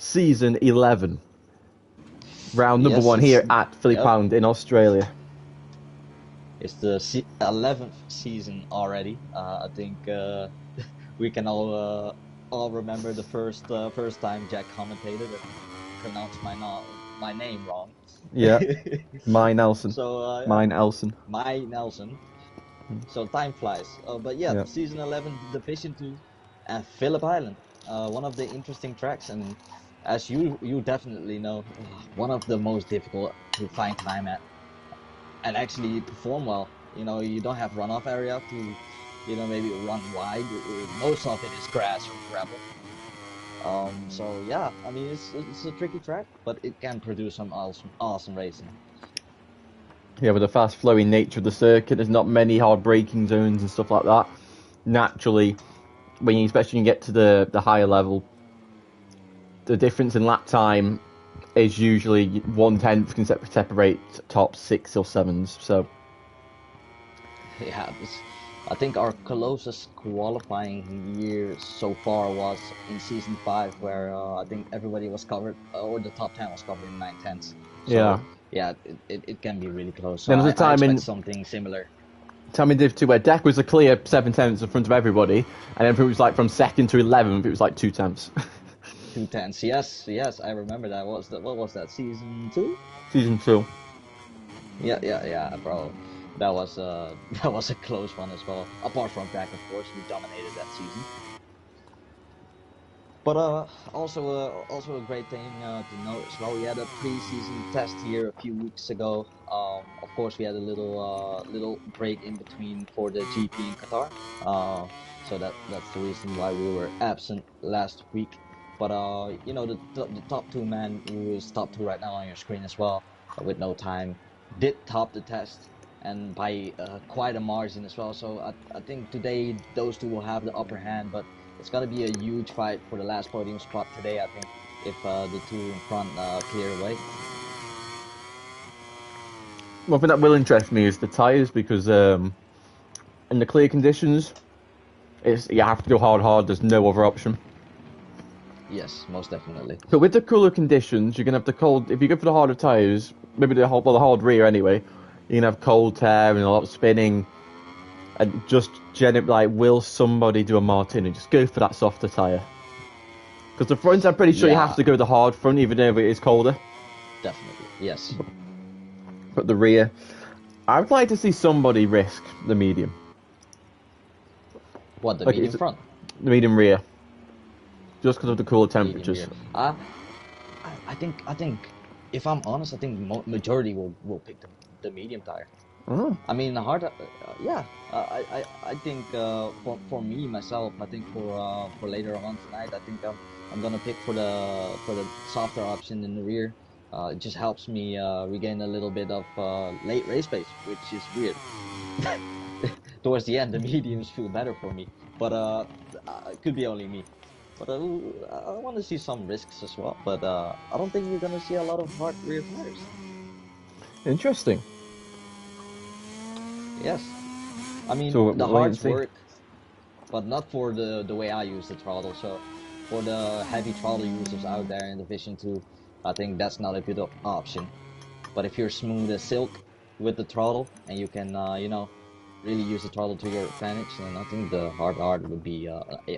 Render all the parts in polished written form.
season 11. Round number Yes, one here at Phillip yep. Pound in Australia. It's the 11th season already. I think we can all remember the first time Jack commentated and pronounced my name wrong. Yeah, my Nelson. So Mine Elson. my Nelson. So time flies. But yeah, Yeah. season 11, Division 2, at Phillip Island. One of the interesting tracks, and as you definitely know, one of the most difficult to find time at, and actually perform well. You know, you don't have runoff area to, maybe run wide. Most of it is grass or gravel. So yeah, I mean it's a tricky track, but it can produce some awesome racing. Yeah, with the fast flowing nature of the circuit, there's not many hard braking zones and stuff like that. Naturally, especially when you get to the higher level, the difference in lap time is usually 1/10 can separate top 6 or 7s. So Yeah, I think our closest qualifying year so far was in season 5, where I think everybody was covered, or the top 10 was covered in 9/10. yeah. So yeah, it can be really close. So Then there's a I time expect in something similar. Div 2 where Deck was a clear 7/10 in front of everybody, and then it was like from second to 11th, it was like 2/10. 2/10. Yes, I remember that. What was that? Season 2? Season 2. Yeah, bro. That was that was a close one as well. Apart from Jack, of course, who dominated that season. But also a great thing to note as well. We had a pre-season test here a few weeks ago. Of course, we had a little break in between for the GP in Qatar. So that's the reason why we were absent last week. But the top two man who is top two right now on your screen as well, with no time, did top the test and by quite a margin as well. So I think today those two will have the upper hand, but it's gonna be a huge fight for the last podium spot today, I think, if the two in front clear away. One thing that will interest me is the tyres, because in the clear conditions, you have to go hard. There's no other option. Yes, most definitely. But with the cooler conditions, you're gonna have the cold. If you go for the harder tyres, maybe the hard rear anyway, you're gonna have cold tear and a lot of spinning. And just will somebody do a Martin and just go for that softer tyre? Because the front, I'm pretty sure you have to go the hard front, even though it is colder. Definitely, yes. But the rear, I'd like to see somebody risk the medium. What, the medium front? The medium rear. Just because of the cooler temperatures. I think, if I'm honest, I think majority will pick the medium tire. Oh. I mean, the hard, yeah. I think for me myself, I think for later on tonight, I think I'm gonna pick for the softer option in the rear. It just helps me regain a little bit of late race pace, which is weird. Towards the end, the mediums feel better for me, but it could be only me. But I want to see some risks as well. But I don't think we're gonna see a lot of hard rear tires. Interesting. Yes, I mean So the hards work, but not for the way I use the throttle. So for the heavy throttle users out there in Division 2, I think that's not a good option. But if you're smooth as silk with the throttle and you can really use the throttle to your advantage, then I think the hard would be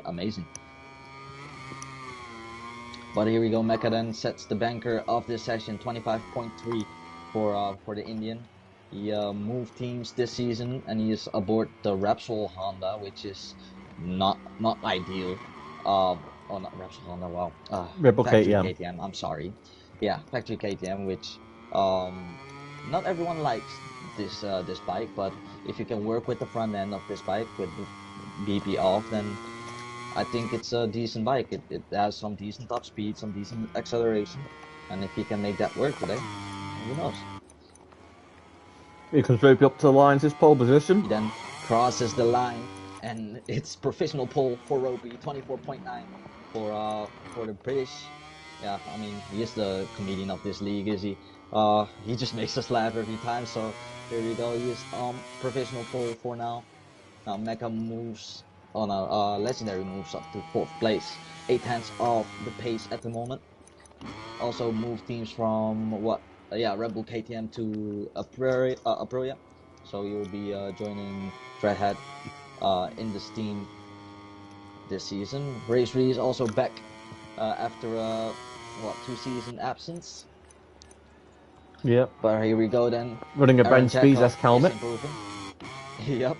amazing. But here we go. Mecca then sets the banker of this session, 25.3 for the Indian. He moved teams this season and he is aboard the Repsol Honda, which is not ideal. Oh, not Repsol Honda. Wow. Rebel Factory KTM. KTM. I'm sorry. Yeah, factory KTM, which not everyone likes this bike, but if you can work with the front end of this bike with the BP off, then I think it's a decent bike. It has some decent top speed, some decent acceleration, and if you can make that work today, who knows? He comes right up to the line, his pole position. He then crosses the line, and it's professional pole for Roby, 24.9 for the British. Yeah, I mean, he is the comedian of this league, is he? He just makes us laugh every time. So here we go. He is professional pole for now. Now Mecca moves on a legendary moves up to 4th place, 8 tenths of the pace at the moment. also moved teams from Red Bull KTM to Aprilia. So you'll be joining Dreadhead in this team this season. Race is also back after 2-season absence. Yep. But here we go then. Running a Aaron Ben Spies Jacko helmet. is improving. Yep.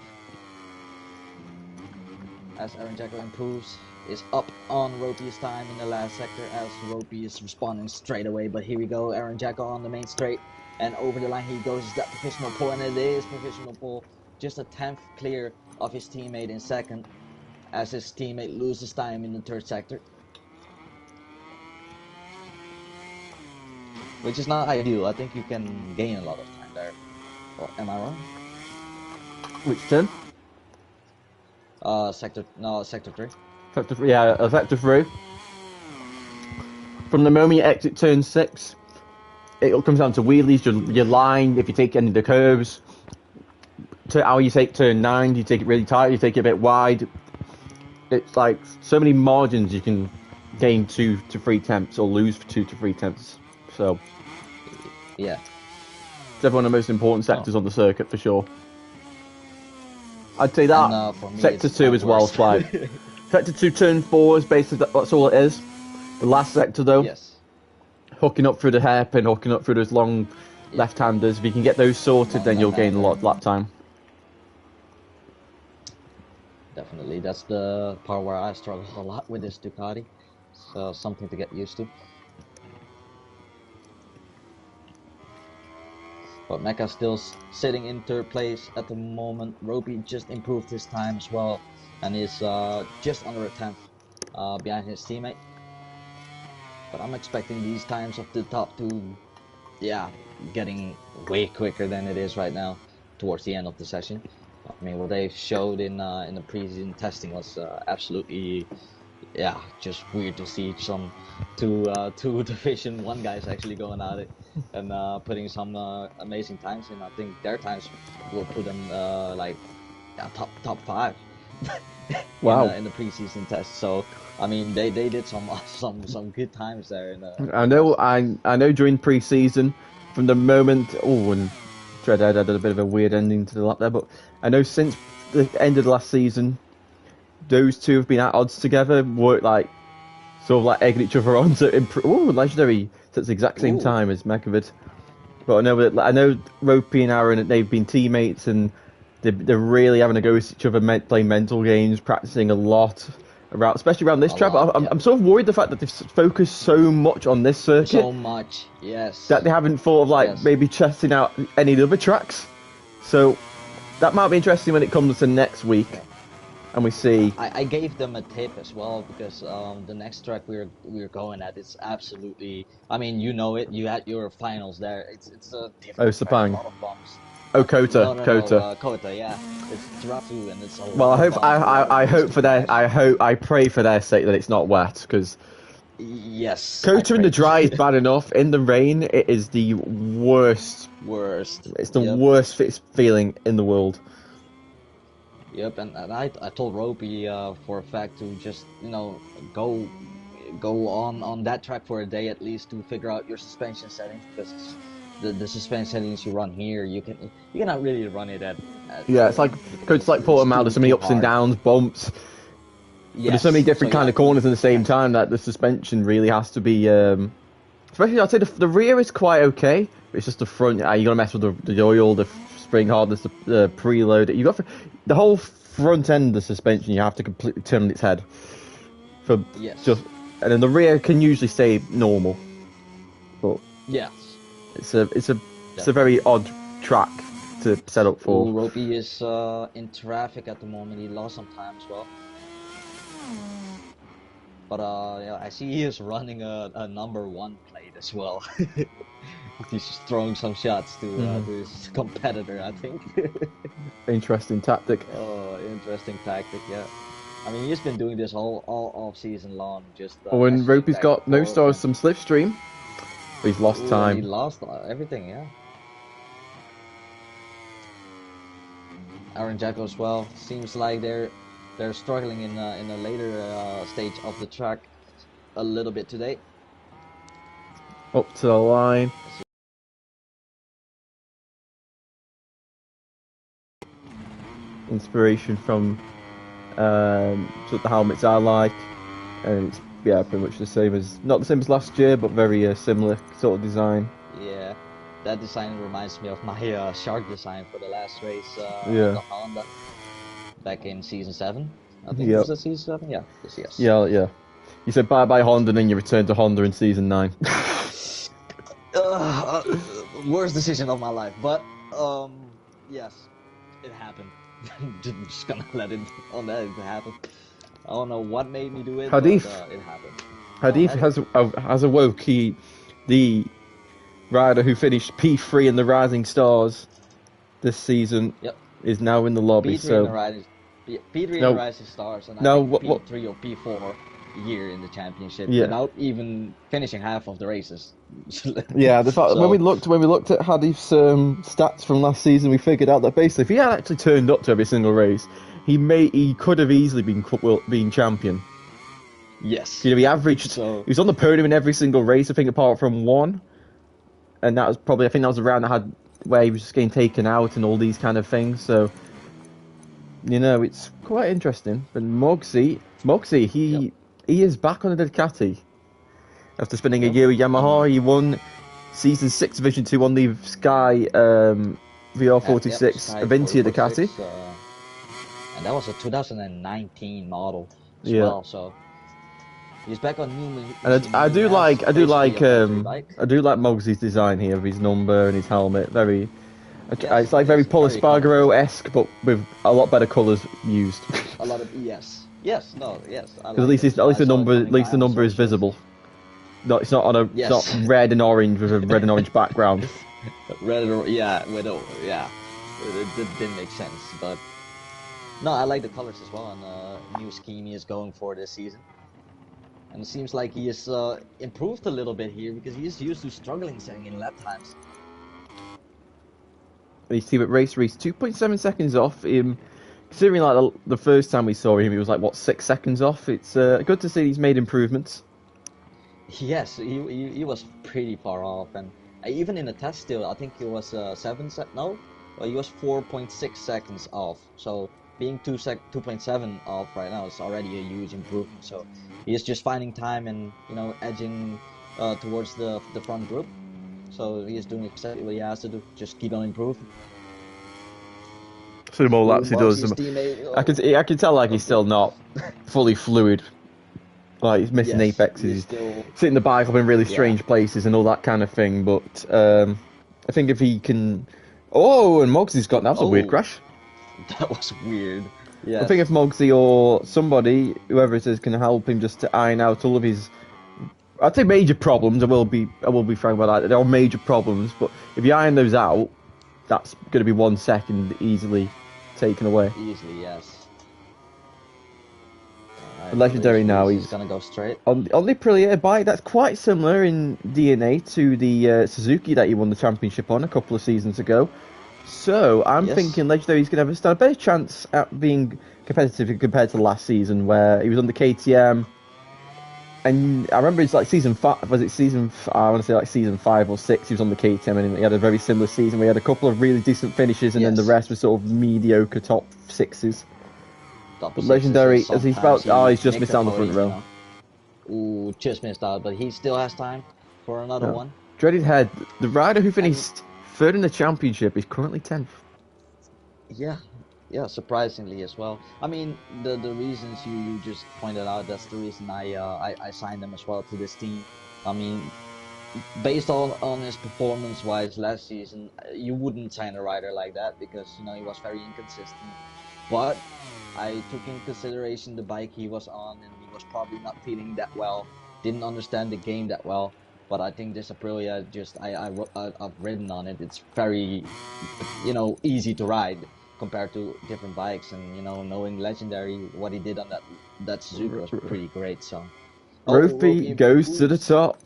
As Aaron Jacko improves, is up on Ropey's time in the last sector as Ropey is responding straight away. But here we go, Aaron Jacko on the main straight, and over the line he goes. Is that provisional pole? And it is provisional pole, just a 10th clear of his teammate in second, as his teammate loses time in the third sector, which is not ideal. I think you can gain a lot of time there. Well, am I wrong? Which turn? Sector 3. Sector 3. From the moment you exit turn 6, it comes down to wheelies, your line, if you take any of the curves. To how you take turn 9, do you take it really tight, you take it a bit wide. It's like so many margins you can gain 2 to 3 tenths or lose for 2 to 3 tenths. So, yeah. It's definitely one of the most important sectors on the circuit for sure. I'd say that And, for me, sector 2 as well, slide. Sector 2, turn 4 is basically that's all it is. The last sector though, yes, hooking up through the hairpin, hooking up through those long left-handers. If you can get those sorted, then you'll gain a lot of lap time. Definitely, that's the part where I struggle a lot with this Ducati. So something to get used to. But Mecha still sitting in third place at the moment. Ropey just improved his time as well, and is just under a 10th behind his teammate. But I'm expecting these times of the top two, getting way quicker than it is right now towards the end of the session. I mean, what they showed in the pre-season testing was absolutely, just weird to see some two Division 1 guys actually going at it and putting some amazing times in. I think their times will put them top 5 Wow. in the pre-season test. So I mean, they did some good times there. I know during pre-season, from the moment and Dreadhead had a bit of a weird ending to the lap there, but I know since the end of the last season, those two have been at odds together, worked like sort of like egging each other on to improve. Oh, legendary! So it's the exact same time as Mekovid. But I know Ropey and Aaron, they've been teammates and they're really having a go with each other, playing mental games, practicing a lot. Especially around this track. I'm sort of worried the fact that they've focused so much on this circuit. So much, yes. That they haven't thought of maybe testing out any of the other tracks. So that might be interesting when it comes to next week, and we see. I gave them a tip as well because the next track we're going at is absolutely. I mean, you know it. You had your finals there. It's a different track, Sepang. a lot of bumps. Kota. Kota, yeah. It's drop 2 and it's a well, I pray for their sake that it's not wet because. Yes. Kota in the dry is bad enough. In the rain, it is the worst. It's the worst feeling in the world. Yep, and I told Ropey for a fact to just go on that track for a day at least to figure out your suspension settings, because the suspension settings you run here you cannot really run it at it's like Portimao. There's so many ups and downs, bumps. But there's so many different kind of corners at the same time that the suspension really has to be. Especially, I'd say the rear is quite okay. But it's just the front. You got to mess with the oil, the spring hardness, the preload. You got the whole front end of the suspension. You have to completely turn on its head. And then the rear can usually stay normal. But it's a very odd track to set up for. Ropey is in traffic at the moment. He lost some time as well. But I see he is running a number 1 plate as well. He's just throwing some shots to his competitor, I think. Interesting tactic. Oh, interesting tactic, yeah. I mean, he's been doing this all off season long. Just when Ropey's got no stars, some slipstream, but he's lost time. He lost everything, yeah. Aaron Jacko as well. Seems like they're struggling in a later stage of the track a little bit today. Up to the line. Inspiration from sort of the helmets I like, and it's pretty much the same as, not the same as last year, but very similar sort of design. Yeah, that design reminds me of my shark design for the last race on Yeah. the Honda back in season 7. I think Yep. was that season 7? Yeah, yes. Yeah. You said bye bye Honda, and then you returned to Honda in season 9. Worst decision of my life, but yes, it happened. Just gonna let it happen. I don't know what made me do it, Hadith. but it happened. Hadith has awoke. The rider who finished P3 in the Rising Stars this season, is now in the lobby. P3 in the Rising Stars, and I think P3 or P4 year in the championship without even finishing half of the races. Yeah, the fact when we looked at Hadith's stats from last season, we figured out that basically if he had actually turned up to every single race, he could have easily been champion. Yes. He averaged. He was on the podium in every single race, I think, apart from one, and that was probably, I think that was the round where he was just getting taken out and all these kind of things. So, it's quite interesting. But Mogsy, he is back on the Ducati. After spending a year with Yamaha, he won Season 6 Division 2 on the Sky VR46 Aventia Ducati. And that was a 2019 model as well, so he's back on new. And I do like Mogsy's design here of his number and his helmet. Very, it's like very Paul Espargaro-esque, but with a lot better colours used. A lot of yes. Because at least the number is visible. No, it's not on it's not red and orange with a red and orange background. It didn't make sense, but no, I like the colors as well, and the new scheme he is going for this season. And it seems like he has improved a little bit here, because he is used to struggling setting in lap times. His team at Race 2.7 seconds off. Considering like the first time we saw him, he was like 6 seconds off. It's good to see he's made improvements. Yes, he was pretty far off, and even in the test still, I think he was he was 4.6 seconds off. So being 2.7 off right now is already a huge improvement. So he is just finding time and edging towards the front group. So he is doing exactly what he has to do. Just keep on improving. So the more laps he does, I can tell like he's still not fully fluid. Like he's missing apexes, he's sitting the bike up in really strange places and all that kind of thing. But I think if he can, and Mogsy's got, that was a weird crash. That was weird. Yeah. I think if Mogsy or somebody, whoever it is, can help him just to iron out all of his, I'd say major problems. I will be frank about that. There are major problems, but if you iron those out, that's going to be 1 second easily taken away. Easily, yes. Legendary now, he's gonna go straight on the Aprilia bike. That's quite similar in DNA to the Suzuki that he won the championship on a couple of seasons ago. So I'm thinking Legendary is going to have a better chance at being competitive compared to last season, where he was on the KTM. And I remember it's like season 5. Was it season? I want to say like season 5 or 6. He was on the KTM, and he had a very similar season. We had a couple of really decent finishes, and then the rest was sort of mediocre top 6s. But Legendary, as he's about, he's just missed out on the front row. Ooh, just missed out, but he still has time for another one. Dreaded Head, the rider who finished third in the championship, is currently 10th. Yeah, surprisingly as well. I mean, the reasons you just pointed out, that's the reason I signed him as well to this team. I mean, based on his performance-wise last season, you wouldn't sign a rider like that because he was very inconsistent. But I took in consideration the bike he was on, and he was probably not feeling that well, didn't understand the game that well. But I think this Aprilia, I've ridden on it. It's very, easy to ride compared to different bikes, and knowing Legendary, what he did on that Suzuki was pretty great. So Ropey goes to the top,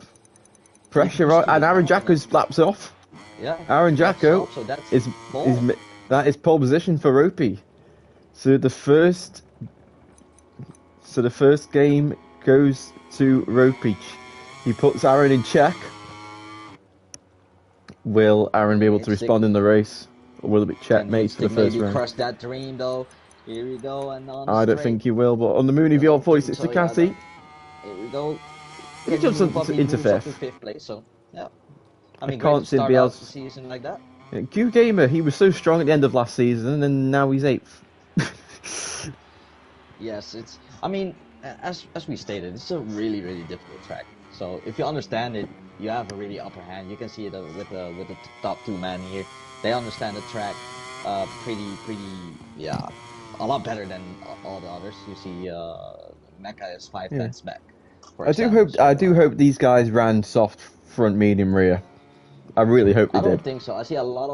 pressure on, and Aaron Jacko's laps off. Yeah, Aaron Jacko that is pole position for Ropey. So the first game goes to Ropey. He puts Aaron in check, Will Aaron be able to Hitstick respond in the race? Or will it be can checkmate to the Hitstick first maybe round? crush that dream though? Here we go, and on I don't straight. think he will, but on the Mooney I don't think V46 so. Yeah, Ducati, here we go. he Can he jumps move up? He into moves up to 5th. 5th place. So yeah, I I mean, great to can't see him start be able out the to... season like that. Q Gamer, he was so strong at the end of last season, and now he's 8th. Yes, it's. I mean, as we stated, it's a really difficult track. So if you understand it, you have a really upper hand. You can see it with the top two men here. They understand the track, pretty yeah, a lot better than all the others. You see, Mecca is 5 Yeah. tenths back, for example. I do hope these guys ran soft front, medium, rear. I really hope they I don't did. think so. I see a lot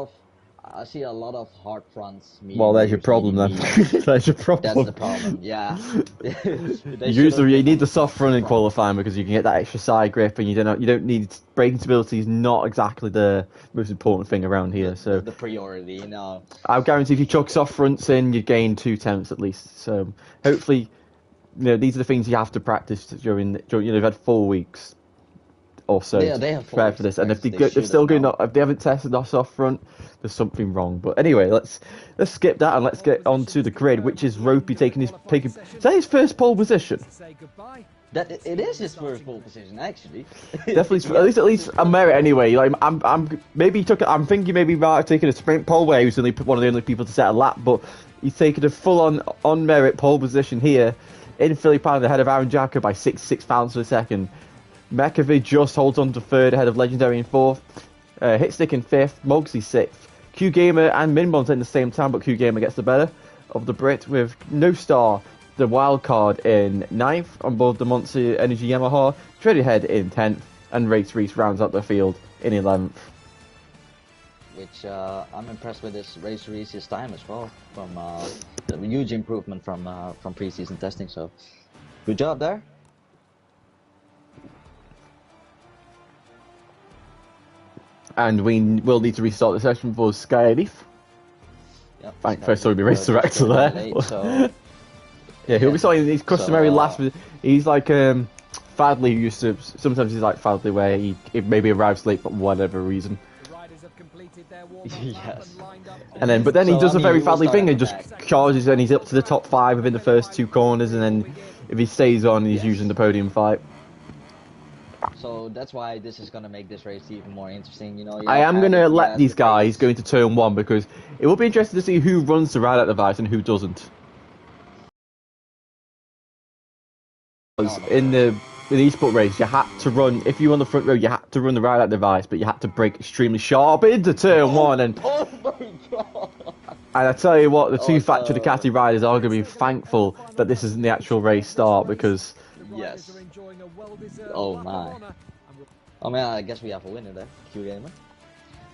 of hard fronts. Well, Medium there's your rears, problem then. medium mediums. There's your problem. That's the problem. Yeah, they should Usually, have you been need on the soft front in front. qualifying because you can get that extra side grip, and you don't need braking stability is not exactly the most important thing around here. So The priority, you know. I guarantee if you chuck soft fronts in, you gain 2 tenths at least. So hopefully, these are the things you have to practice during you've had 4 weeks or so They to have 4 prepare weeks for to this. And if practice. They they're should still have going, known. if they haven't tested off soft front, there's something wrong. But anyway, let's skip that and let's get on to the grid, which is Ropey taking is that his first pole position? That it is his first pole position, actually. Definitely, at least a merit anyway. Like I'm maybe he took. I'm thinking maybe he might have taken a sprint pole where he was only one of the only people to set a lap, but he's taken a full on merit pole position here in Philly Pan ahead of Aaron Jacko by 6 pounds per second. McAvee just holds on to third ahead of Legendary in fourth. Hitstick in fifth. Mogsy sixth. Q Gamer and Minbon's in the same time, but Q Gamer gets the better of the Brit with No Star, the wild card, in ninth on board the Monster Energy Yamaha. Treadyhead in 10th, and Race Reese rounds out the field in 11th. Which I'm impressed with this Race Reese's time as well. From the huge improvement from pre-season testing. So good job there. And we will need to restart the session for Sky Leaf. Yep, Thank first saw the race director there. late, so yeah, he'll be starting his customary So, last. He's like Fadley who used to. Sometimes he's like Fadley where he maybe arrives late for whatever reason. yes. And then, but then he So, does I a very mean, we'll Fadley start thing at and the just back. charges, and he's up to the top 5 within the first 2 corners, and then if he stays on, he's Yes. using the podium fight. So that's why this is gonna make this race even more interesting. You know, I am going to let these guys go. go into turn 1 because it will be interesting to see who runs the ride out device and who doesn't. In the eSport race, you had to run, if you were on the front row, you had to run the ride out device, but you had to brake extremely sharp into turn 1. And Oh my god! I tell you what, the two Factory so- Ducati riders are going to be thankful that this isn't the actual race start because Yes. Oh my. Oh man, I guess we have a winner there, Q Gamer.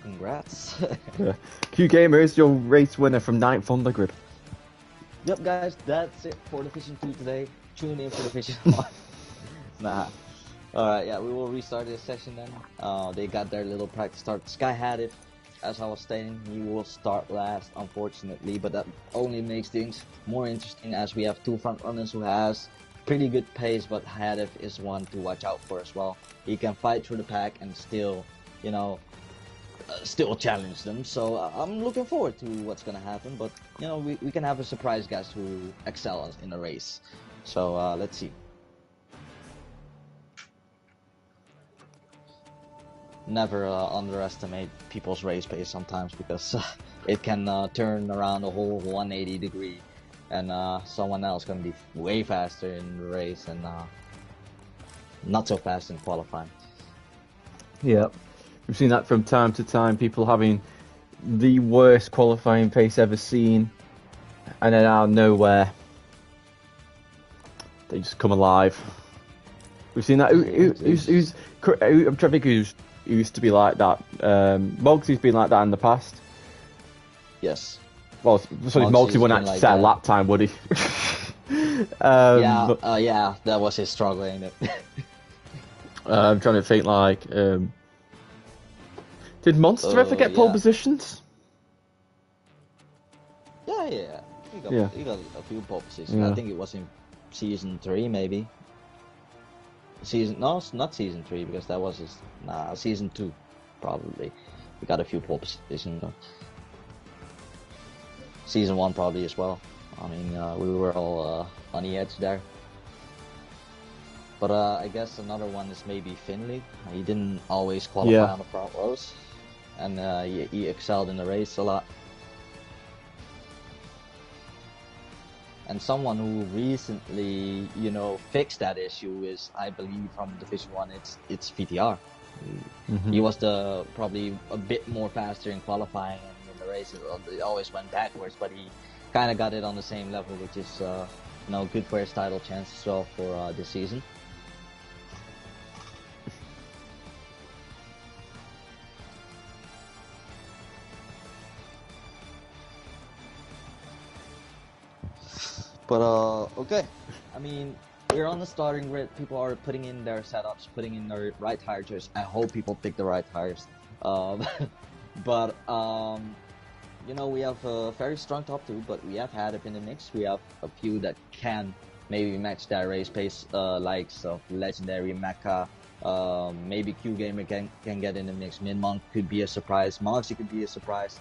Congrats. Q Gamer is your race winner from 9th on the grid. Yep, guys, that's it for Division 2 today. Tune in for Division 1. Nah. Alright, yeah, we will restart this session then. They got their little practice start. Sky had it, as I was stating, he will start last, unfortunately, but that only makes things more interesting as we have 2 front runners who has pretty good pace, but Hadif is one to watch out for as well. He can fight through the pack and still, you know, still challenge them. So I'm looking forward to what's gonna happen. But you know, we can have a surprise guys who excel in the race. So let's see. Never underestimate people's race pace sometimes because it can turn around a whole 180 degree. And someone else can be way faster in the race and not so fast in qualifying. Yeah, we've seen that from time to time. People having the worst qualifying pace ever seen, and then out of nowhere, they just come alive. We've seen that. I'm trying to think who used to be like that. Mogsy's been like that in the past. Yes. Well, sorry, Mogsy wouldn't actually like set a that. lap time, would he? Yeah, that was his struggle, ain't it? I'm trying to think like, did Monster ever get pole yeah. positions? Yeah. He got a few pole positions. Yeah. I think it was in season 3, maybe. No, it's not season 3 because that was season 2, probably. we got a few pole positions. Season 1 probably as well. I mean, we were all on the edge there. But I guess another one is maybe Finley. He didn't always qualify on the front rows, and he excelled in the race a lot. And someone who recently, you know, fixed that issue is, I believe, from Division 1, it's VTR. He was probably a bit more faster in qualifying, and in the races it always went backwards, but he kind of got it on the same level, which is you know, good for his title chance as well for this season. But okay, I mean, we're on the starting grid. People are putting in their setups, putting in their right tires. I hope people pick the right tires. But you know, we have a very strong top 2, but we have had it in the mix. We have a few that can maybe match their race pace, likes of Legendary, Mecha. Maybe Q Gamer can get in the mix. Minmonk could be a surprise. Moxie could be a surprise.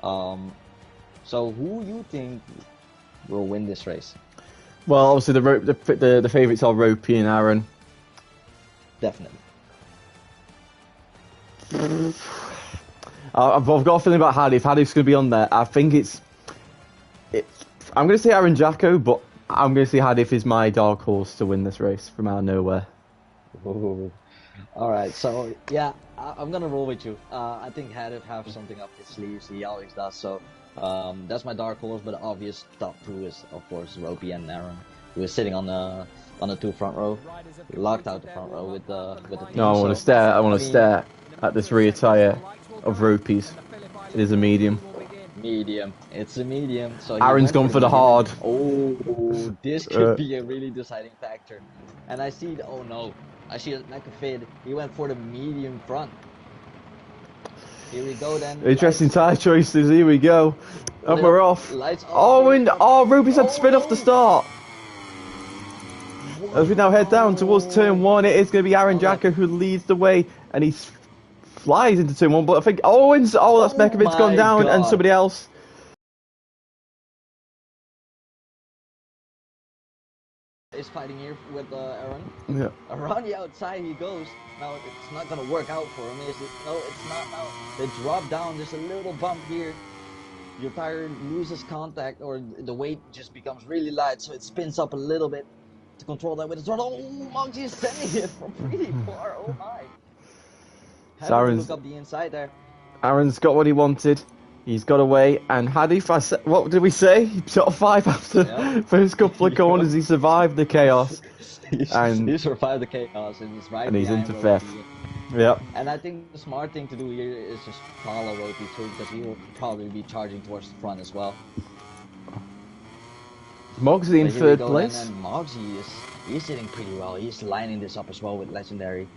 So who you think will win this race? Well, obviously the favourites are Ropey and Aaron. Definitely. I've got a feeling about Hadif. Hadif's going to be on there. I think it's. I'm going to say Aaron Jacko, but I'm going to say Hadif is my dark horse to win this race from out of nowhere. Ooh. All right, so yeah, I'm going to roll with you. I think Hadif has something up his sleeves. He always does. So that's my dark horse, but the obvious top 2 is, of course, Ropey and Aaron, who is sitting on the 2 front row, locked out the front row with the team. No, I want to stare. I want to stare at this rear tire of Ropey's. It is a medium. Medium. It's a medium. So Aaron's gone for the hard. Oh, this could be a really deciding factor. And I see. Oh no, I see that McAfee. He went for the medium front. Here we go then. Interesting tire choices. Here we go. And we're off. Oh, and Ropey's had to spin off the start. As we now head down towards turn 1, it is going to be Aaron Jacko who leads the way, and he flies into turn 1. But I think Owens, that's Bekovic gone down, and somebody else. Is fighting here with Aaron. Yeah. Around the outside he goes. Now it's not gonna work out for him, is it? No, it's not. Now they drop down. There's a little bump here. Your tire loses contact, or the weight just becomes really light, so it spins up a little bit to control that with the throttle. Oh, Moxie is sending it from pretty far. Oh my! Had to look up the inside there. Aaron's got what he wanted. He's got away, and Hadif, what did we say? He top 5 after first couple of corners. He survived the chaos. He survived the chaos, and he's right. And he's into 5th. Yep. And I think the smart thing to do here is just follow Ropey through, because he will probably be charging towards the front as well. Moxie in 3rd place. And Moxie he's sitting pretty well. He's lining this up as well with Legendary.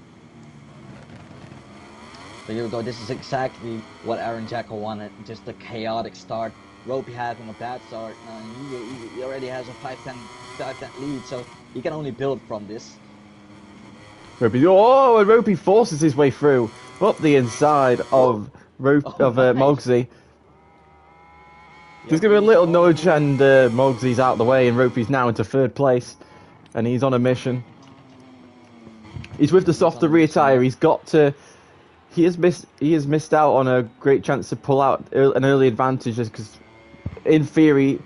So here we go. This is exactly what Aaron Jacko wanted. Just a chaotic start. Ropey having a bad start. He already has a 5-10 lead, so he can only build from this. Ropey, and Ropey forces his way through up the inside of Moxie. There's going to be a little nudge, and Moxie's out of the way, and Ropey's now into 3rd place, and he's on a mission. He's with the softer rear tyre. He's got to. He has missed out on a great chance to pull out an early advantage, because in theory,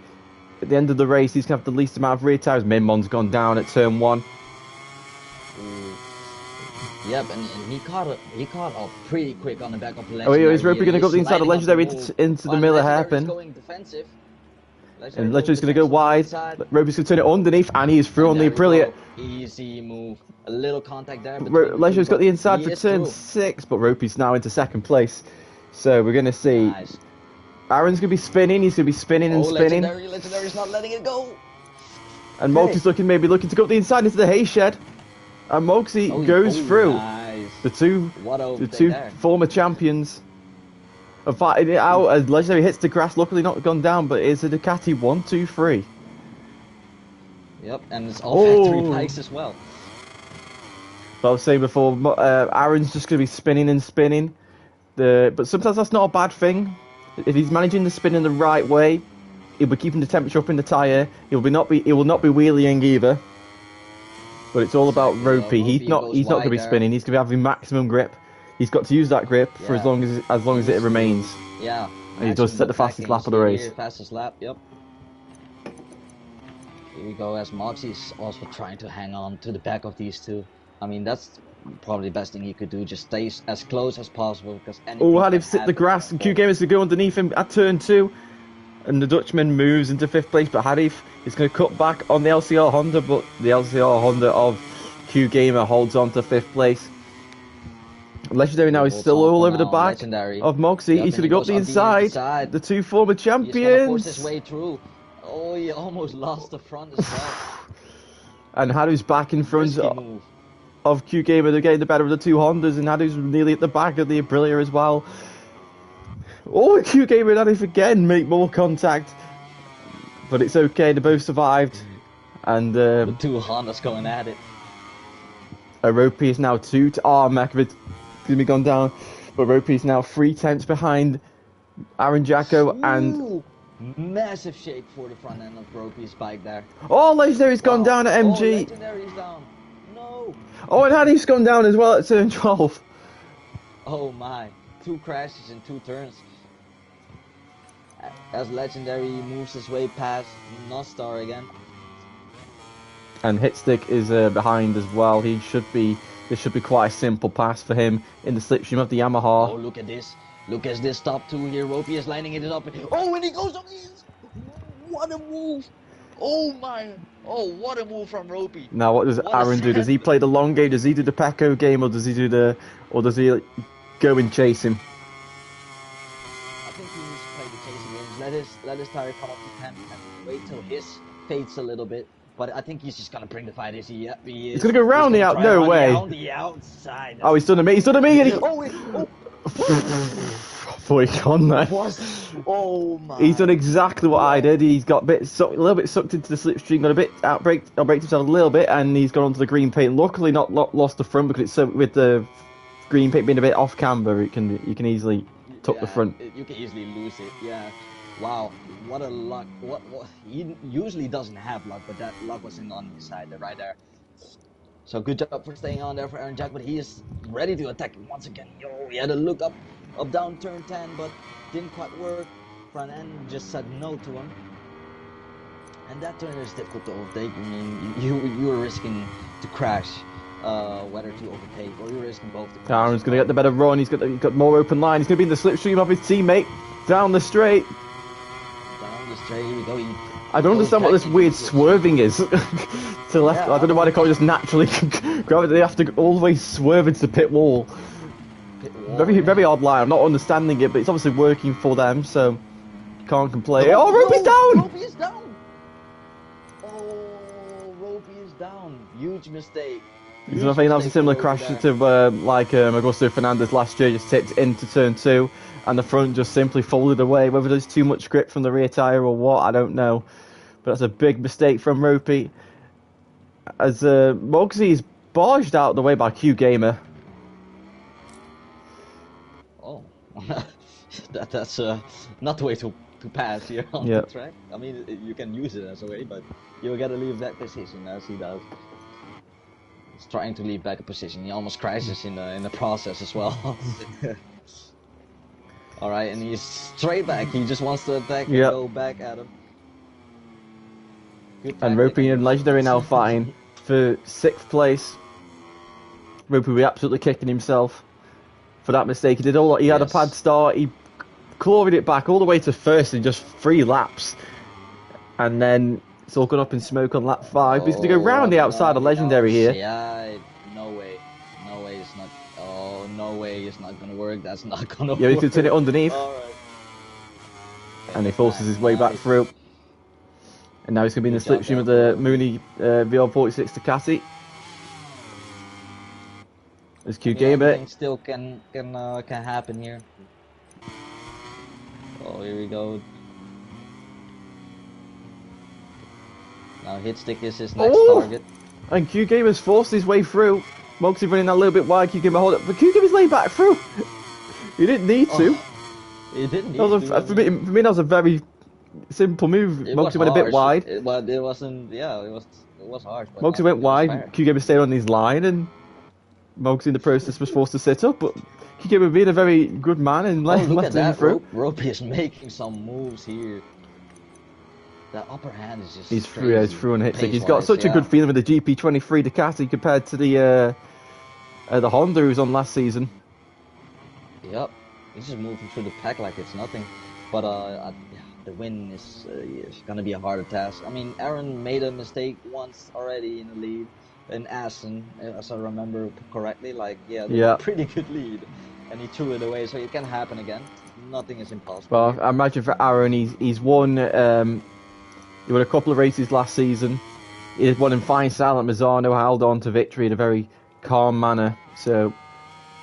at the end of the race, he's going to have the least amount of rear tyres. Minmon's gone down at turn 1. Yep, and he caught up pretty quick on the back of Legendary. Oh, is Ropey going to go up the inside of Legendary into the Miller hairpin? Going defensive. And Legendary's going to go wide. Ropey's going to turn it underneath, and he is through on the Aprilia. Easy move. A little contact there. Legendary's got the inside for turn 6, but Ropey's now into 2nd place. So we're going to see. Nice. Aaron's going to be spinning. He's going to be spinning and spinning. Legendary's not letting it go. And Moxie's maybe looking to go up the inside into the hay shed. And Moxie goes through. Nice. The two former champions are fighting it out as Legendary hits the grass. Luckily not gone down, but it's a Ducati 1-2-3. Yep, and it's all factory bikes as well. But I was saying before, Aaron's just going to be spinning and spinning. But sometimes that's not a bad thing. If he's managing the spin in the right way, he'll be keeping the temperature up in the tyre. He will not be wheeling either. But it's all about Ropey. He's not going to be spinning. He's going to be having maximum grip. He's got to use that grip for as long as it remains. Yeah. And he does set the fastest lap of the race. Fastest lap. Yep. Here we go, as Moxie's also trying to hang on to the back of these two. I mean, that's probably the best thing he could do. Just stay as close as possible, because Hadif sit the grass, and Q Gamers to go underneath him at turn 2, and the Dutchman moves into 5th place. But Hadif is going to cut back on the LCR Honda, but the LCR Honda of Q Gamer holds on to 5th place. Legendary now is still all over the back of Moxie. He's going to go up the inside. The two former champions. He's going to force his way through. Oh, he almost lost the front as well. And Hadu's back in front of Q Gamer. They're getting the better of the two Hondas, and Hadu's nearly at the back of the Aprilia as well. Oh, Q Gamer and Hadu again make more contact. But it's okay, they both survived. And the two Hondas going at it. Ropey is now 2 to Makovic going to be gone down. But Ropey is now 3 tenths behind Aaron Jacko and... Massive shake for the front end of Ropey's bike there. Oh, Legendary's gone down at MG. Oh, Legendary's down. No. Oh, and Hadu's gone down as well at turn 12. Oh my. 2 crashes in 2 turns. As Legendary moves his way past Nostar again. And Hitstick is behind as well. This should be quite a simple pass for him in the slipstream of the Yamaha. Oh, look at this. Look at this top 2 here. Ropey is lining it up. Oh, and he goes up. What a move. Oh my. Oh, what a move from Ropey. Now what does Aaron do? Does he play the long game? Does he do the Pecco game, or does he go and chase him? I think he needs to play the chasing games. Let his tire come up to 10 and wait till his fades a little bit. But I think he's just gonna bring the fight. He's gonna go round the out. No way. On the outside. Oh, he's done to me. He's done to me. And oh. Boy, gone there. Oh my. He's done exactly what I did. He's got a little bit sucked into the slipstream, got a bit braked himself a little bit, and he's gone onto the green paint. Luckily, not lost the front, because it's so, with the green paint being a bit off camber, you can easily tuck the front. You can easily lose it. Yeah. Wow. What a luck. What he usually doesn't have luck, but that luck was on his side, right there. So good job for staying on there for Aaron Jack, but he is ready to attack once again. Yo, he had a look up down turn 10, but didn't quite work. Front end just said no to him. And that turn is difficult to overtake. I mean, you were risking to crash, whether to overtake, or you're risking both to crash. Aaron's going to get the better run. He's got more open line. He's going to be in the slipstream of his teammate. Down the straight. Down the straight, here we go. I don't understand what this weird swerving is to the left. Yeah, I don't know why they can't just naturally grab it. They have to always swerve into the pit wall. Very odd line. I'm not understanding it, but it's obviously working for them, so can't complain. Oh, Ropey's down! Ropey is down! Oh, Ropey is down. Huge mistake. I think that was a similar crash to Augusto Fernandez last year. Just tipped into turn 2, and the front just simply folded away. Whether there's too much grip from the rear tyre or what, I don't know. But that's a big mistake from Ropey. As Mogsy is barged out of the way by Q Gamer. Oh, that's not the way to pass here on the track. I mean, you can use it as a way, but you gotta leave that position as he does. He's trying to leave back a position. He almost crashes in the process as well. All right, and he's straight back. He just wants to attack and go back at him. And Ropey and Legendary now fighting for 6th place. Ropey will be absolutely kicking himself for that mistake. He had a bad start. He clawed it back all the way to 1st in just 3 laps. And then it's all gone up in smoke on lap 5. He's going to go round the outside of Legendary here. Yeah, no way. No way it's not. Oh, no way it's not going to work. That's not going to work. Yeah, he's going to turn it underneath. All right. And he forces his way back through. And now he's going to be in the slipstream of the Mooney VR46 Ducati. There's Q Gamer. Still can happen here. Oh, here we go. Now Hitstick is his next target. And Q Gamer's forced his way through. Moxie running a little bit wide. Q Gamer hold up, but Q Gamer's laid back through. He didn't need to. He didn't need That was to. for me, that was a very simple move. It was Moxie went a bit harsh. wide. But it wasn't. Yeah, it was harsh, but Moxie went it was wide. fair. Q-Gamer stayed on his line, and Moxie in the process was forced to sit up. But Q-Gamer being a very good man and Oh, look left at him that! through. Ropey is making some moves here. That upper hand is just. He's crazy, through and hits. He's got pace-wise, such a yeah. good feeling with the GP23 Ducati compared to the Honda who was on last season. Yep, he's just moving through the pack like it's nothing. But yeah, the win is gonna be a harder task. I mean, Aaron made a mistake once already in the lead in Aston, as I remember correctly. Like, yeah, they had a pretty good lead, and he threw it away. So it can happen again. Nothing is impossible. Well, I imagine for Aaron, he's won. He won a couple of races last season. He won in fine style at Mazzano, held on to victory in a very calm manner. So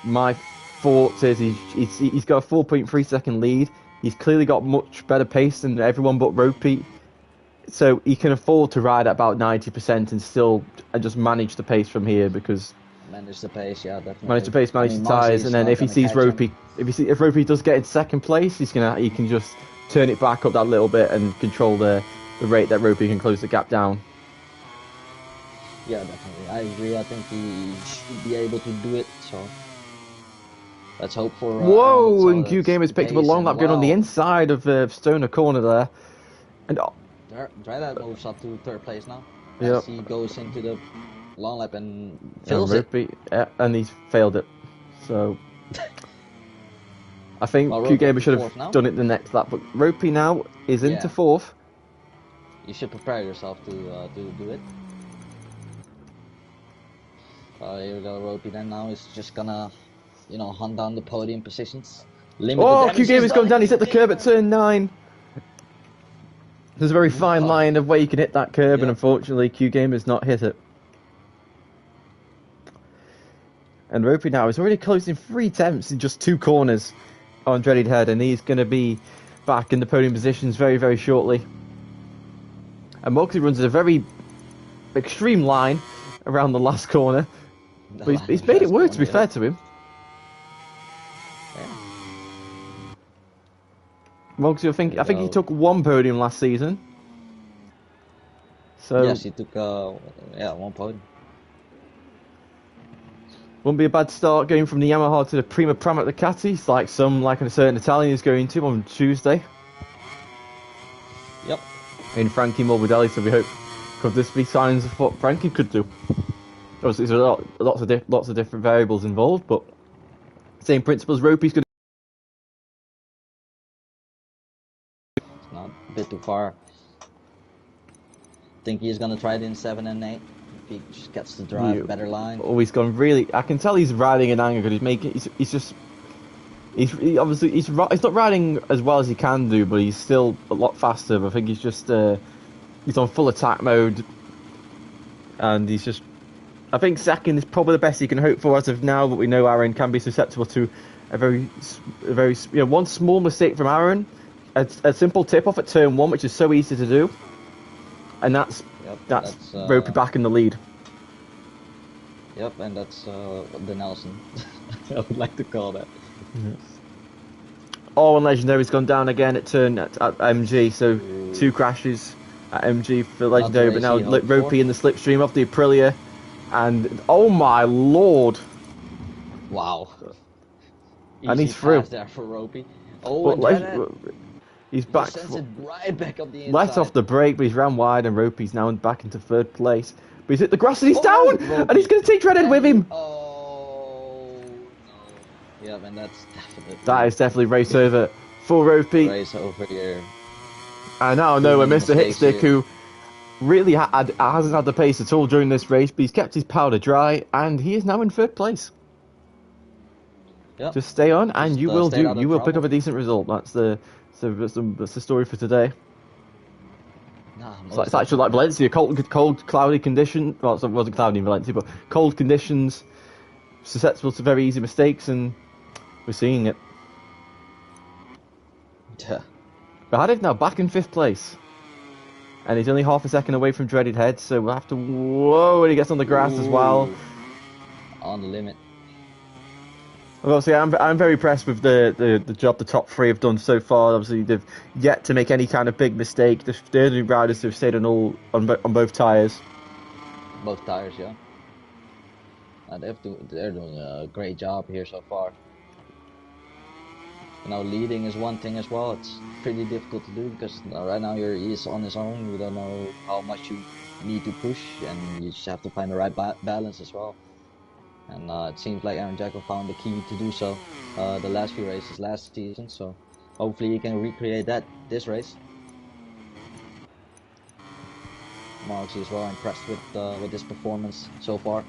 my thought is he's got a 4.3 second lead. He's clearly got much better pace than everyone but Ropey. So he can afford to ride at about 90% and still just manage the pace from here because... Manage the pace, yeah, definitely. Manage the pace, manage the tyres, and then if he sees Ropey... If Ropey does get in second place, he can just turn it back up that little bit and control the rate that Ropey can close the gap down. Yeah, definitely. I agree. I think he should be able to do it, so... Let's hope for... Whoa! And Q-Game has picked up a long lap going on the inside of Stoner Corner there. And Drydat moves up to third place now. Yep. As he goes into the long lap and fills it. And he's failed it. So... I think Q-Gamer should have done it the next lap, but Ropey now is into fourth. You should prepare yourself to do it. Here we go, Ropey then now is just gonna, hunt down the podium positions. Q-Gamer's gone down, he's at the curb at turn 9. There's a very fine line of where you can hit that curb, and unfortunately Q-Gamer's not hit it. And Ropey now is already closing 3 attempts in just 2 corners on Dreaded Head, and he's going to be back in the podium positions very, very shortly. And Moxie runs a very extreme line around the last corner, but he's made it work, to be fair to him. Yeah. Moxie, I think he took 1 podium last season. So yes, he took 1 podium. Wouldn't be a bad start going from the Yamaha to the Prima Pram at the Ducatis, like a certain Italian is going to on Tuesday. Yep. In Frankie Morbidelli, so we hope could this be signs of what Frankie could do. Obviously, there's lots of different variables involved, but same principles. Ropey's going to... It's not a bit too far. I think he's going to try it in 7 and 8. He just gets to drive a better line. Oh, he's gone really... I can tell he's riding in anger because he's not riding as well as he can do, but he's still a lot faster. But I think he's just he's on full attack mode, and he's just... I think second is probably the best he can hope for as of now, but we know Aaron can be susceptible to a very one small mistake from Aaron, a simple tip off at turn 1, which is so easy to do, and that's Ropey back in the lead. Yep, and that's the Nelson. I would like to call that. Yes. Oh, and Legendary's gone down again at MG, so 2 crashes at MG for Legendary, but now Ropey in the slipstream off the Aprilia, and oh my lord! Wow. And he's through. There for Ropey. Oh, he's back. Sends it right back up the inside. Let off the brake, but he's ran wide, and Ropey's now back into 3rd place. But he's hit the grass and he's down, Ropey. And he's going to take Dreadhead with him. Oh no! Yeah, and that is definitely race over for Ropey. Race over here. I now know a Mr. Hitstick who really hasn't had the pace at all during this race, but he's kept his powder dry, and he is now in 3rd place. Yep. Just stay on, and you will pick up a decent result. That's the story for today. It's actually like Valencia, cold, cloudy conditions. Well, it wasn't cloudy in Valencia, but cold conditions, susceptible to very easy mistakes, and we're seeing it. Yeah. Bahadif now back in 5th place, and he's only half a second away from Dreaded Head, so we'll have to... Whoa, and he gets on the grass as well. On the limit. Well, obviously, I'm very impressed with the job the top three have done so far. Obviously, they've yet to make any kind of big mistake. They're the only riders who've stayed on both tires. Both tires, yeah. They're doing a great job here so far. You know, leading is one thing as well. It's pretty difficult to do because right now he's on his own. You don't know how much you need to push, and you just have to find the right balance as well. And it seems like Aaron Jacko found the key to do so the last few races last season. So hopefully he can recreate that this race. Marks is well impressed with his performance so far.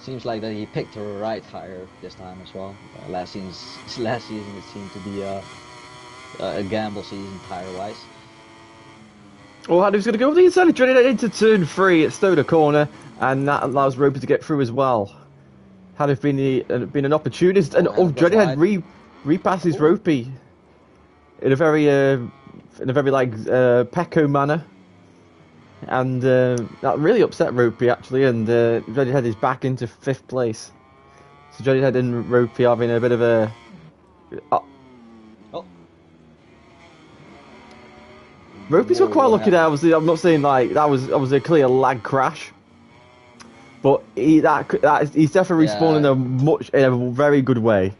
Seems like that he picked the right tire this time as well. Last season it seemed to be a gamble season tire-wise. Well, he was going to go with the inside, dreaded it into turn 3 at Stoner Corner, and that allows Roper to get through as well. Had it been an opportunist, and Dreaded had repasses Ropey in a very like Pecco manner, and that really upset Ropey actually, and Dreaded is back into 5th place. So Dreaded and Ropey having a bit of a. Ropey's got quite lucky there. Obviously, I'm not saying like that was a clear lag crash, but he's definitely respawned in a very good way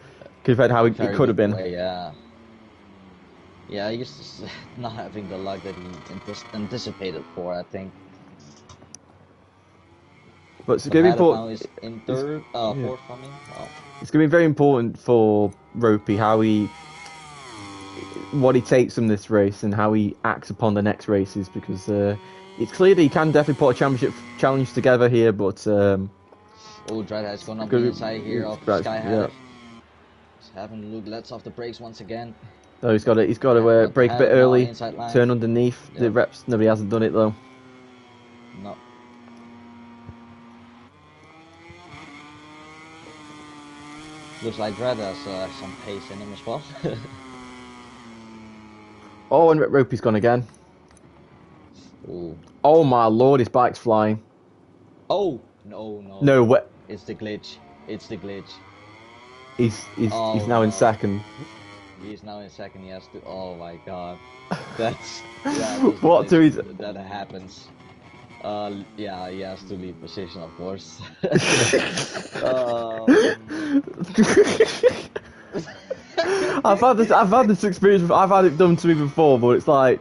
compared to how it could have been. Yeah, he's just not having the luck that he anticipated for, I think. But it's going to be important. Is in third, fourth coming. Wow. It's going to be very important for Ropey what he takes from this race and how he acts upon the next races, because it's clear that he can definitely put a championship challenge together here, but Dreadhead's going on the inside here of Skyhatter. He's having Luke lets off the brakes once again. No, he's got to brake a bit early, turn underneath. The reps, nobody hasn't done it though. No. Looks like Dread has some pace in him as well. Oh, and Ropey's gone again. Ooh. Oh my lord, his bike's flying. Oh, no. No, what? It's the glitch. He's now in second. He's now in second. He has to. Oh my god. That's. What do he? That happens. Yeah, he has to leave position, of course. I've had this experience. I've had it done to me before, but it's like,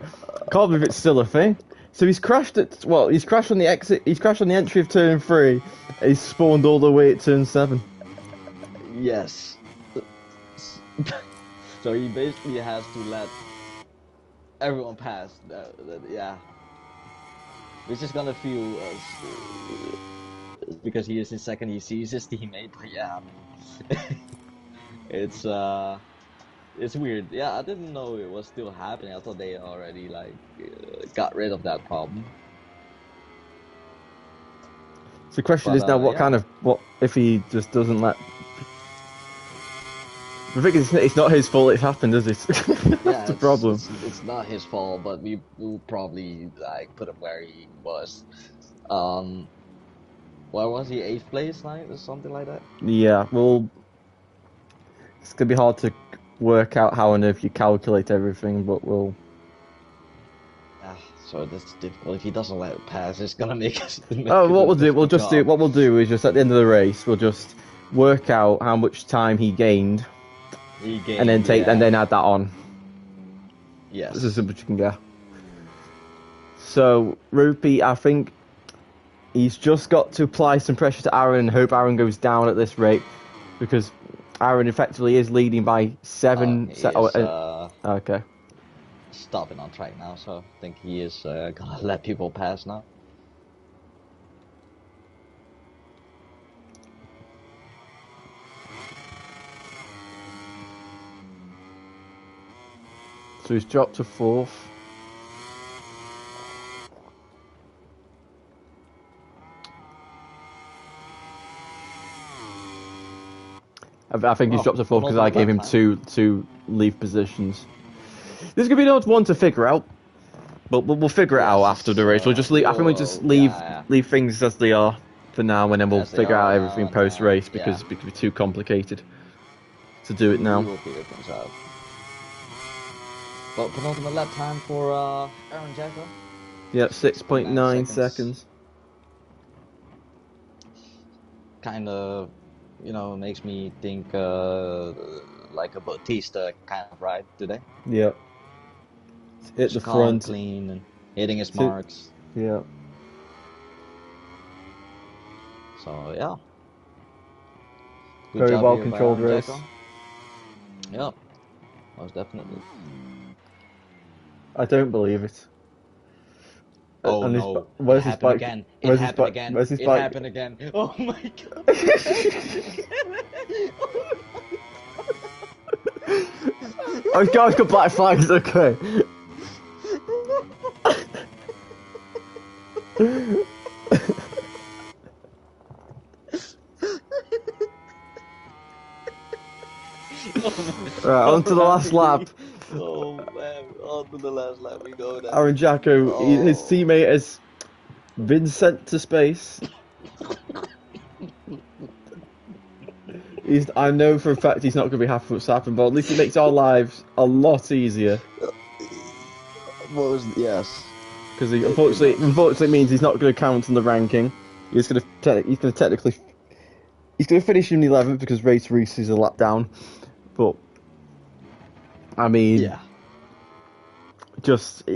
can't believe it's still a thing. So he's crashed on the exit. He's crashed on the entry of turn 3. And he's spawned all the way at turn 7. Yes. So he basically has to let everyone pass. Yeah. Which is gonna feel because he is in second. He sees his teammate. But yeah. It's weird. Yeah, I didn't know it was still happening. I thought they already got rid of that problem. So the question is now, what if he just doesn't let? I think it's not his fault. It's happened, is it? That's the problem. It's not his fault, but we will probably put him where he was. Where was he? 8th place, or something like that. Yeah. Well. It's going to be hard to work out how on earth you calculate everything, but we'll... So that's difficult. If he doesn't let it pass, it's going to make us... what we'll do is just at the end of the race, we'll just work out how much time he gained. And then add that on. Yes. This is as much you can get. So, Rupee, I think he's just got to apply some pressure to Aaron and hope Aaron goes down at this rate, because Aaron effectively is leading by 7. Okay. Stopping on track now, so I think he is gonna let people pass now. So he's dropped to 4th. I think he's dropped to 4th because I gave him two leave positions. This is gonna be an odd one to figure out, but we'll figure it out after the race. We'll just leave. I think we'll just leave things as they are. for now, and then we'll As they figure out are everything on, post-race because yeah. it could be too complicated to do it We now. will figure things out. But penultimate lap time for Aaron Jacko. Yep, 6.9 seconds. Kind of, makes me think like a Bautista kind of ride today. Yep. Hit the Calm, front. clean, and hitting his marks. Yeah. So yeah. Good Very job well here by controlled Aaron race. Jacko. Yeah, most definitely. I don't believe it. Oh and no! Where's It his happened bike? again. Where's It his happened bike? again. Where's his It bike? happened again. Oh my god! Oh, he's got black flags. Okay. Right, on to the last lap. Oh man, on to the last lap we go then. Aaron Jacko, his teammate has been sent to space. I know for a fact he's not going to be happy with what's happened, but at least it makes our lives a lot easier. Yes. Because unfortunately means he's not going to count on the ranking. He's going to finish in 11th because race Reese is a lap down. But I mean, yeah. Just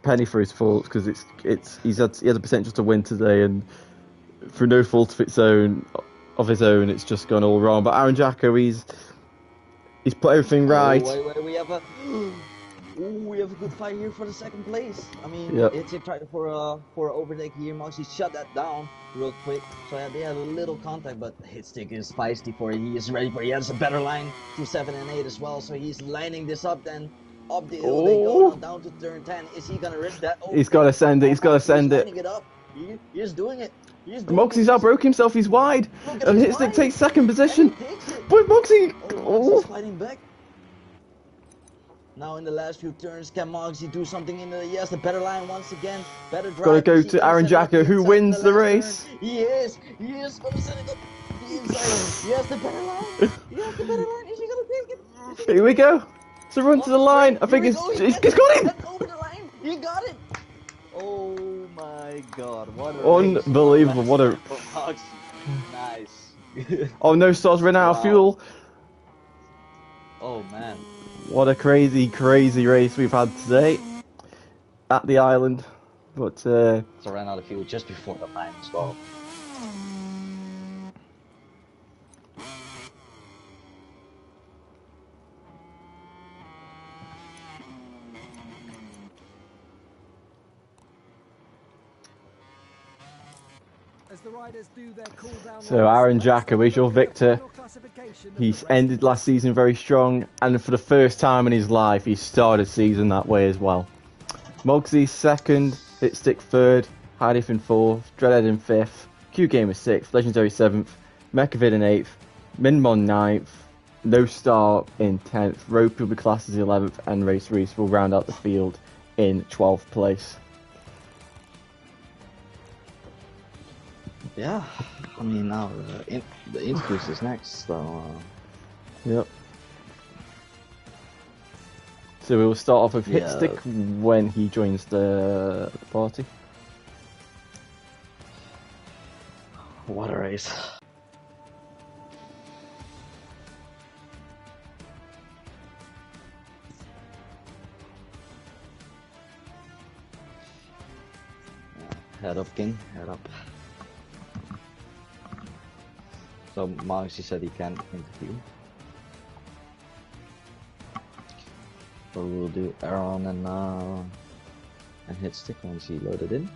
penny for his fault because he had the potential to win today, and through no fault of his own, it's just gone all wrong. But Aaron Jacko, he's put everything right. Wait, we have a good fight here for the second place. I mean, yep. Hitzik tried for a overtake here. Moxie shut that down real quick. So yeah, they had a little contact, but Hitzik is feisty for it. He is ready for it. He has a better line through 7 and 8 as well. So he's lining this up then. Up the hill they go, now down to turn 10. Is he gonna risk that? He's got to send it. He's got to send it. Lining it up. He's doing it. Moxie's outbroke himself. He's wide, and Hitzik takes second position. But Moxie, Moxie's fighting back. Now in the last few turns, can Moxie do something in the? Yes, the better line once again. Better drive. Got to go to Aaron Jacko, who wins the race. Turn. He is gonna send it up the inside. He has the better line. Is he gonna take it? Here we go. It's a run to the line. I think he's got him. Over the line. He got it. Oh my god! What a unbelievable! Race. What a nice. Oh no, Stars ran out of fuel. Oh man! What a crazy race we've had today at the island. But so ran out of fuel just before the line as well. So Aaron Jacko is your victor. He's ended last season very strong, and for the first time in his life, he started season that way as well. Mogsy second, Hitstick third, Hardif in fourth, Dreadhead in fifth, Q Gamer sixth, Legendary seventh, Mechavid in eighth, Minmon ninth, No Star in 10th, Rope will be classed as 11th, and Race Reese will round out the field in 12th place. Yeah, I mean now the interviews is next, so. Yep. So we will start off with Hitstick when he joins the party. What a race! Head up, King. Head up. So Moxie said he can't interview. So we'll do Aaron and Hitstick once he loaded in.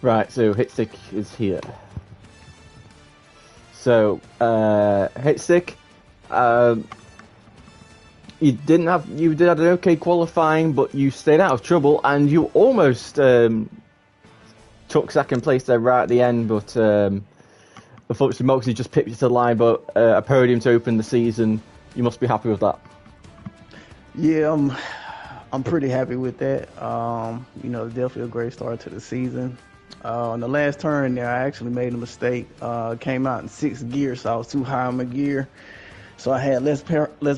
Right, so Hitstick is here. So Hitstick, you did have an okay qualifying, but you stayed out of trouble and you almost took second place there right at the end, but unfortunately Moxie just pipped you to the line, but a podium to open the season. You must be happy with that. Yeah, I'm pretty happy with that. You know, definitely a great start to the season. On the last turn there, I actually made a mistake. Came out in sixth gear, so I was too high on my gear. So I had less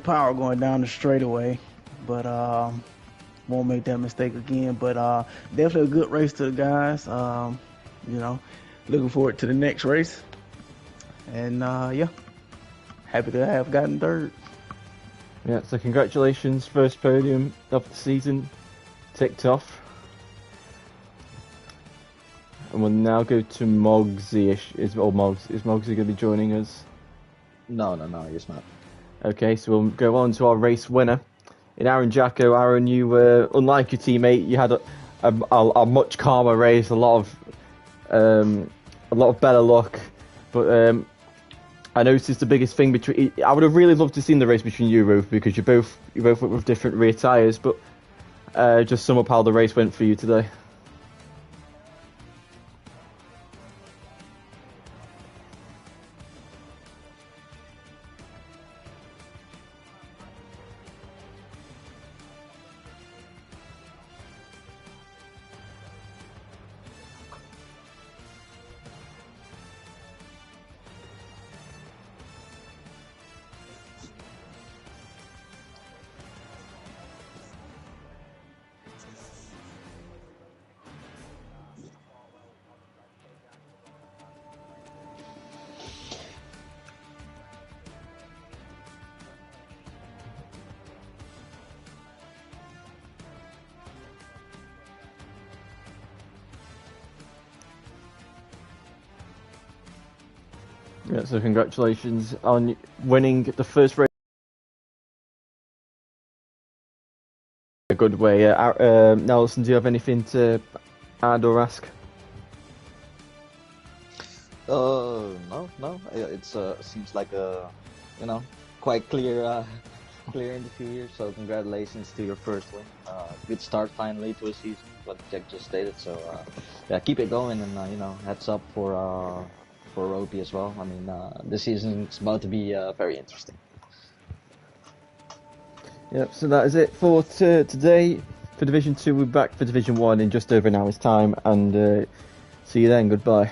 power going down the straightaway. But won't make that mistake again. But definitely a good race to the guys. You know, looking forward to the next race. And yeah, happy to have gotten third. Yeah, so congratulations, first podium of the season ticked off. And we'll now go to Mogsy. Is Mogsy going to be joining us? No, he's not. Okay, so we'll go on to our race winner. In Aaron Jacko, Aaron, you were, unlike your teammate, you had a much calmer race, a lot of better luck. But I noticed the biggest thing between. I would have really loved to see the race between you, Ruth, because you both went with different rear tyres. But just sum up how the race went for you today. Yeah, so congratulations on winning the first race. A good way. Nelson, do you have anything to add or ask? No. It's seems like a, quite clear interview here. So congratulations to your first win. Good start finally to a season, what Jack just stated. So yeah, keep it going, and heads up for Ropey as well. I mean, this season is about to be very interesting. Yep, so that is it for today. For Division 2, we're back for Division 1 in just over an hour's time, and see you then. Goodbye.